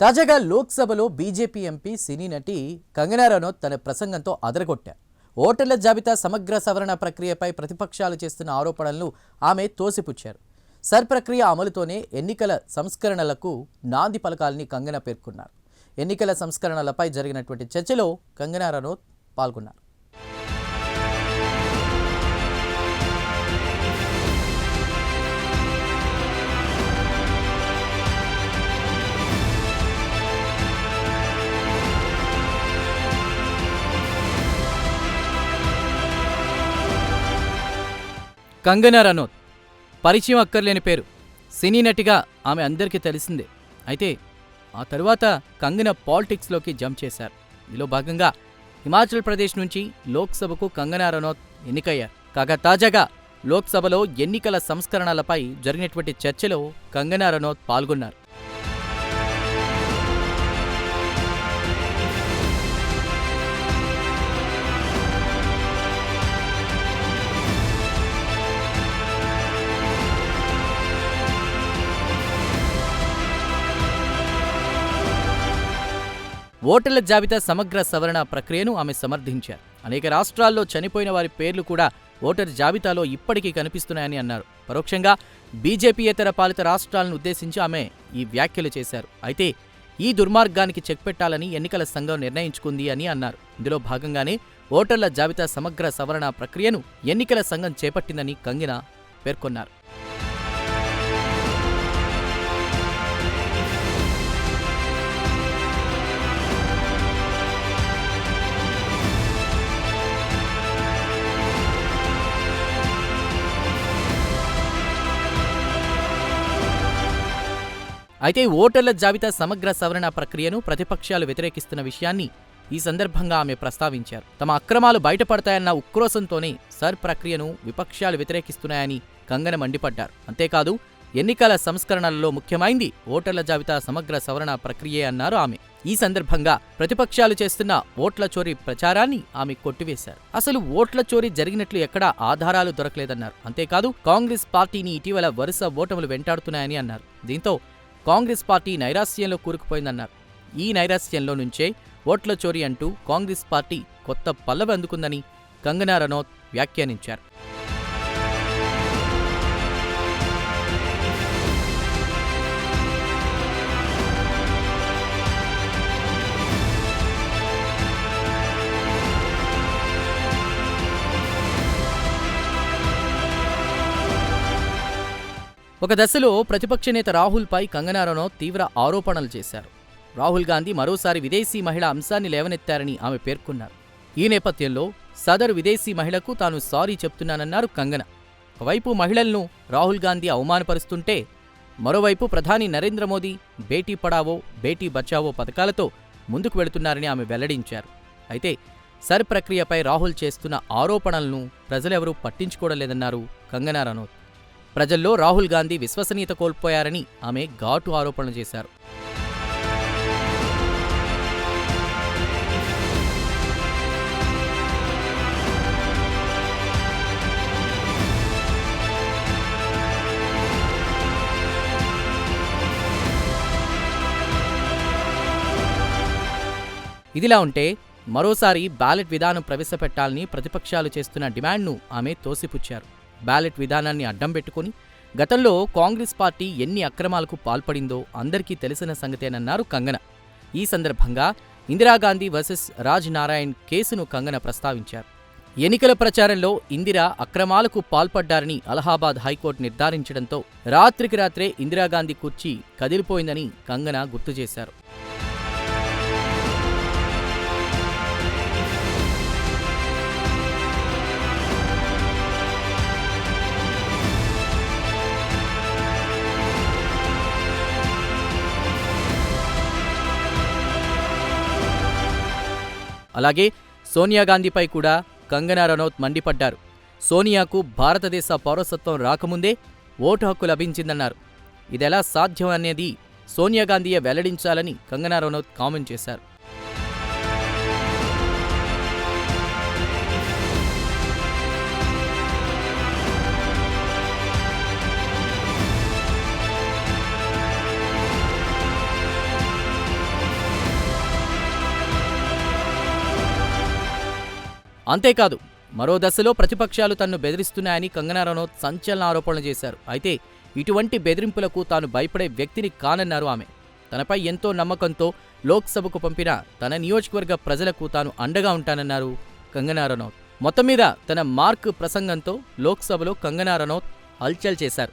తాజాగా లోక్సభలో BJP MP సినీ నటి కంగనా రనౌత్ తన ప్రసంగంతో అదరగొట్టారు. ఓటర్ల జాబితా సమగ్ర సవరణ ప్రక్రియపై ప్రతిపక్షాలు చేస్తున్న ఆరోపణలను ఆమె తోసిపుచ్చారు. ప్రక్రియ అమలుతోనే ఎన్నికల సంస్కరణలకు నాంది పలకాలని కంగనా పేర్కొన్నారు. ఎన్నికల సంస్కరణలపై జరిగినటువంటి చర్చలో కంగనా రనౌత్ పాల్గొన్నారు. కంగనా రనౌత్ పరిచయం అక్కర్లేని పేరు. సినీ నటిగా ఆమె అందరికీ తెలిసిందే. అయితే ఆ తరువాత కంగనా పాలిటిక్స్లోకి జంప్ చేశారు. ఇందులో భాగంగా హిమాచల్ ప్రదేశ్ నుంచి లోక్సభకు కంగనా రనౌత్ ఎన్నికయ్యారు. కాగా తాజాగా లోక్సభలో ఎన్నికల సంస్కరణలపై జరిగినటువంటి చర్చలో కంగనా రనౌత్ పాల్గొన్నారు. ఓటర్ల జాబితా సమగ్ర సవరణ ప్రక్రియను ఆమె సమర్థించారు. అనేక రాష్ట్రాల్లో చనిపోయిన వారి పేర్లు కూడా ఓటర్ జాబితాలో ఇప్పటికీ కనిపిస్తున్నాయని అన్నారు. పరోక్షంగా బీజేపీయేతర పాలిత రాష్ట్రాలను ఉద్దేశించి ఆమె ఈ వ్యాఖ్యలు చేశారు. అయితే ఈ దుర్మార్గానికి చెక్ పెట్టాలని ఎన్నికల సంఘం నిర్ణయించుకుంది అని అన్నారు. ఇందులో భాగంగానే ఓటర్ల జాబితా సమగ్ర సవరణ ప్రక్రియను ఎన్నికల సంఘం చేపట్టిందని కంగనా పేర్కొన్నారు. అయితే ఓటర్ల జాబితా సమగ్ర సవరణ ప్రక్రియను ప్రతిపక్షాలు వ్యతిరేకిస్తున్న విషయాన్ని ఈ సందర్భంగా ఆమె ప్రస్తావించారు. తమ అక్రమాలు బయటపడతాయన్న ఉక్రోశంతోనే ప్రక్రియను విపక్షాలు వ్యతిరేకిస్తున్నాయని కంగనా మండిపడ్డారు. అంతేకాదు ఎన్నికల సంస్కరణలలో ముఖ్యమైంది ఓటర్ల జాబితా సమగ్ర సవరణ ప్రక్రియే అన్నారు ఆమె. ఈ సందర్భంగా ప్రతిపక్షాలు చేస్తున్న ఓట్ల చోరీ ప్రచారాన్ని ఆమె కొట్టివేశారు. అసలు ఓట్ల చోరీ జరిగినట్లు ఎక్కడా ఆధారాలు దొరకలేదన్నారు. అంతేకాదు కాంగ్రెస్ పార్టీని ఇటీవల వరుస ఓటములు వెంటాడుతున్నాయని అన్నారు. దీంతో కాంగ్రెస్ పార్టీ నైరాశ్యంలో కూరుకుపోయిందన్నారు. ఈ నైరాశ్యంలో నుంచే ఓట్ల చోరీ అంటూ కాంగ్రెస్ పార్టీ కొత్త పల్లవి అందుకుందని కంగనా రనౌత్ వ్యాఖ్యానించారు. ఒక దశలో ప్రతిపక్ష నేత రాహుల్పై కంగనా రనౌత్ తీవ్ర ఆరోపణలు చేశారు. రాహుల్ గాంధీ మరోసారి విదేశీ మహిళ అంశాన్ని లేవనెత్తారని ఆమె పేర్కొన్నారు. ఈ నేపథ్యంలో సదరు విదేశీ మహిళకు తాను సారీ చెప్తున్నానన్నారు కంగనా. ఒకవైపు మహిళలను రాహుల్ గాంధీ అవమానపరుస్తుంటే మరోవైపు ప్రధాని నరేంద్ర మోదీ బేటీ పడావో బేటీ బచావో పథకాలతో ముందుకు వెళుతున్నారని ఆమె వెల్లడించారు. అయితే ప్రక్రియపై రాహుల్ చేస్తున్న ఆరోపణలను ప్రజలెవరూ పట్టించుకోవడం లేదన్నారు కంగనా రనౌత్. ప్రజల్లో రాహుల్ గాంధీ విశ్వసనీయత కోల్పోయారని ఆమె ఘాటు ఆరోపణలు చేశారు. ఇదిలా ఉంటే మరోసారి బ్యాలెట్ విధానం ప్రవేశపెట్టాలని ప్రతిపక్షాలు చేస్తున్న డిమాండ్ను ఆమె తోసిపుచ్చారు. బ్యాలెట్ విధానాన్ని అడ్డం పెట్టుకుని గతంలో కాంగ్రెస్ పార్టీ ఎన్ని అక్రమాలకు పాల్పడిందో అందరికీ తెలిసిన సంగతేనన్నారు కంగనా. ఈ సందర్భంగా ఇందిరాగాంధీ వర్సెస్ రాజ్ నారాయణ్ కేసును కంగనా ప్రస్తావించారు. ఎన్నికల ప్రచారంలో ఇందిరా అక్రమాలకు పాల్పడ్డారని అలహాబాద్ హైకోర్టు నిర్ధారించడంతో రాత్రికి రాత్రే ఇందిరాగాంధీ కుర్చీ కదిలిపోయిందని కంగనా గుర్తు చేశారు. అలాగే సోనియాగాంధీపై కూడా కంగనా రనౌత్ మండిపడ్డారు. సోనియాకు భారతదేశ పౌరసత్వం రాకముందే ఓటు హక్కు లభించిందన్నారు. ఇదెలా సాధ్యం అనేది సోనియాగాంధీయే వెల్లడించాలని కంగనా రనౌత్ కామెంట్ చేశారు. అంతేకాదు మరో దశలో ప్రతిపక్షాలు తనను బెదిరిస్తున్నాయని కంగనా రనౌత్ సంచలన ఆరోపణలు చేశారు. అయితే ఇటువంటి బెదిరింపులకు తాను భయపడే వ్యక్తిని కానన్నారు ఆమె. తనపై ఎంతో నమ్మకంతో లోక్సభకు పంపిన తన నియోజకవర్గ ప్రజలకు తాను అండగా ఉంటానన్నారు కంగనా రనౌత్. మొత్తం మీద తన మార్క్ ప్రసంగంతో లోక్సభలో కంగనా రనౌత్ హల్చల్ చేశారు.